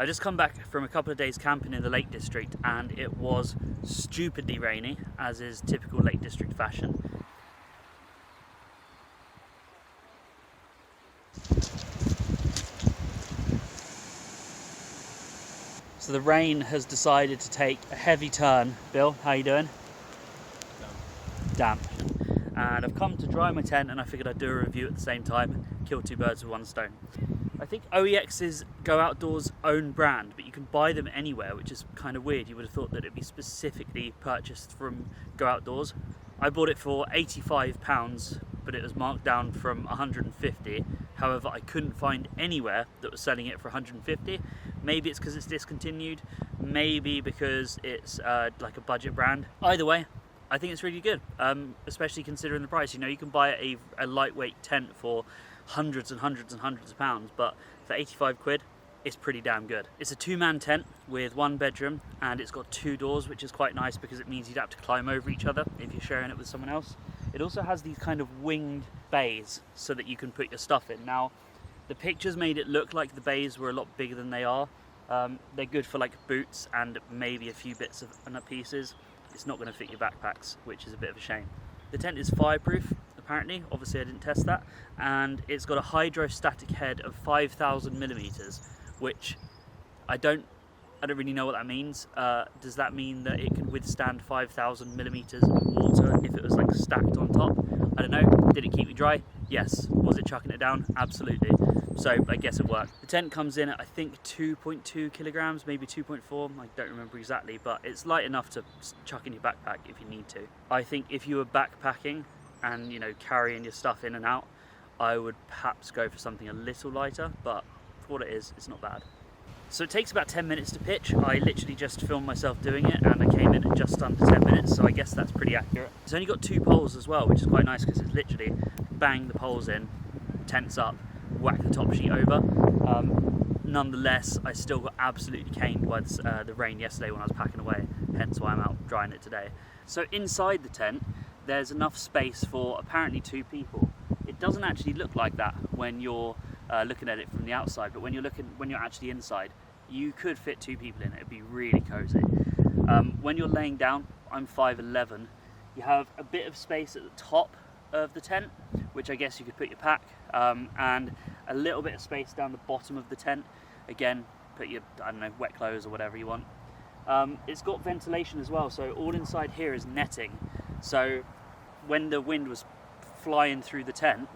I just come back from a couple of days camping in the Lake District and it was stupidly rainy, as is typical Lake District fashion. So the rain has decided to take a heavy turn. Bill, how you doing? Damp. And I've come to dry my tent and I figured I'd do a review at the same time, kill two birds with one stone. I think OEX is Go Outdoors' own brand, but you can buy them anywhere, which is kind of weird. You would have thought that it'd be specifically purchased from Go Outdoors. I bought it for £85, but it was marked down from 150. However, I couldn't find anywhere that was selling it for 150. Maybe it's because it's discontinued, maybe because it's like a budget brand. Either way, I think it's really good, especially considering the price. You know, you can buy a lightweight tent for hundreds and hundreds and hundreds of pounds, but for 85 quid, it's pretty damn good. It's a two-man tent with one bedroom, and it's got two doors, which is quite nice because it means you'd have to climb over each other if you're sharing it with someone else. It also has these kind of winged bays so that you can put your stuff in. Now, the pictures made it look like the bays were a lot bigger than they are. They're good for like boots and maybe a few bits of nut pieces. It's not going to fit your backpacks, which is a bit of a shame. The tent is fireproof, apparently. Obviously I didn't test that. And it's got a hydrostatic head of 5,000 millimeters, which I don't really know what that means. Does that mean that it can withstand 5,000 millimeters of water if it was like stacked on top? I don't know. Did it keep me dry? Yes. Was it chucking it down? Absolutely. So I guess it worked. The tent comes in at I think 2.2 kilograms, maybe 2.4, I don't remember exactly, but it's light enough to chuck in your backpack if you need to. I think if you were backpacking and, you know, carrying your stuff in and out, I would perhaps go for something a little lighter, but for what it is, it's not bad. So it takes about 10 minutes to pitch. I literally just filmed myself doing it and I came in at just under 10 minutes, so I guess that's pretty accurate. It's only got two poles as well, which is quite nice because it's literally bang the poles in, tents up, whack the top sheet over. Nonetheless, I still got absolutely caned by the rain yesterday when I was packing away, hence why I'm out drying it today. So inside the tent, there's enough space for apparently two people. It doesn't actually look like that when you're looking at it from the outside, but when you're actually inside, you could fit two people in it. It'd be really cozy. When you're laying down, I'm 5'11", you have a bit of space at the top of the tent, which I guess you could put your pack, and a little bit of space down the bottom of the tent. Again, put your, I don't know, wet clothes or whatever you want. It's got ventilation as well, so all inside here is netting. So when the wind was flying through the tent,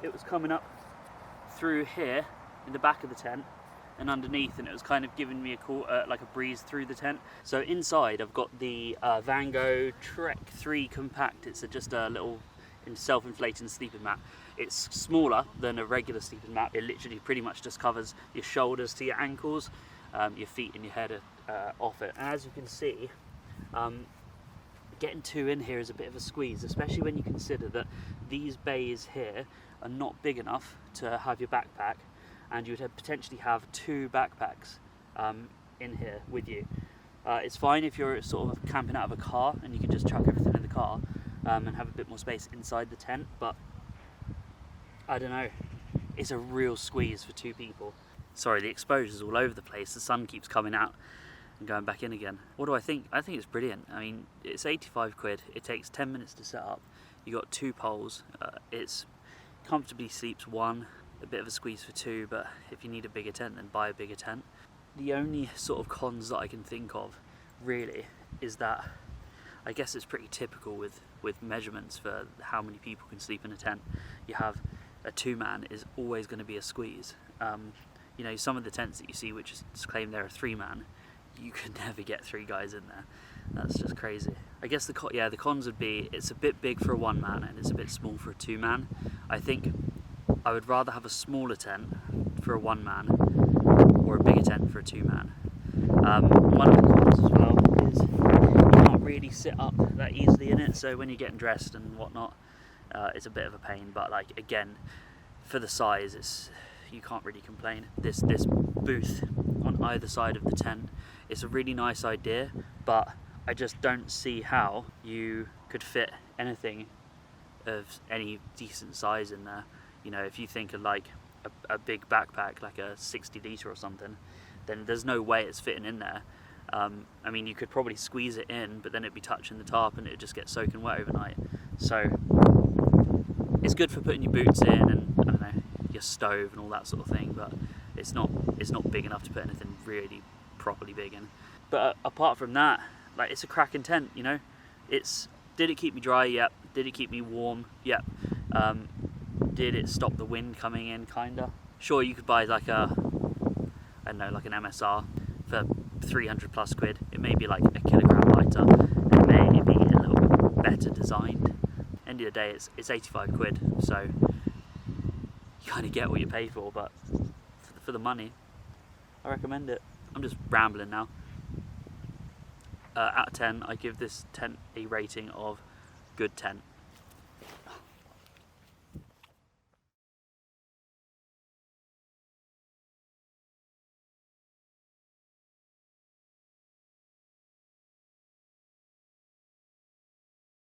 it was coming up through here in the back of the tent and underneath, and it was kind of giving me like a breeze through the tent. So inside I've got the Vango Trek 3 Compact. It's just a little self-inflating sleeping mat. It's smaller than a regular sleeping mat. It literally pretty much just covers your shoulders to your ankles, your feet and your head are off it. And as you can see, getting two in here is a bit of a squeeze, especially when you consider that these bays here are not big enough to have your backpack, and you would potentially have two backpacks in here with you. It's fine if you're sort of camping out of a car and you can just chuck everything in the car and have a bit more space inside the tent, but I don't know, it's a real squeeze for two people. Sorry, the exposure's all over the place, the sun keeps coming out and going back in again. What do I think? I think it's brilliant. I mean, it's 85 quid, it takes 10 minutes to set up, you got two poles, it's comfortably sleeps one, a bit of a squeeze for two, but if you need a bigger tent, then buy a bigger tent. The only sort of cons that I can think of, really, is that I guess it's pretty typical with measurements for how many people can sleep in a tent. You have a two-man is always going to be a squeeze. You know, some of the tents that you see which claim they're a three-man, you could never get three guys in there. That's just crazy. I guess the cons would be it's a bit big for a one-man and it's a bit small for a two-man. I think I would rather have a smaller tent for a one-man or a bigger tent for a two-man. One of the cons as well is you can't really sit up that easily in it, so when you're getting dressed and whatnot, it's a bit of a pain, but like again, for the size, you can't really complain. This booth on either side of the tent, it's a really nice idea, but I just don't see how you could fit anything of any decent size in there. You know, if you think of like a big backpack, like a 60 litre or something, then there's no way it's fitting in there. I mean, you could probably squeeze it in, but then it'd be touching the tarp and it'd just get soaking wet overnight. So it's good for putting your boots in and, I don't know, your stove and all that sort of thing, but it's not big enough to put anything really properly big in. But apart from that, like, it's a cracking tent, you know. Did it keep me dry? Yep. Did it keep me warm? Yep. Did it stop the wind coming in? Kinda. Sure, you could buy like I don't know, like an MSR for 300 plus quid. It may be like a kilogram lighter, and it may be a little bit better designed. End of the day, it's 85 quid, so you kind of get what you pay for, but for the money, I recommend it. I'm just rambling now. Out of 10, I give this tent a rating of good tent.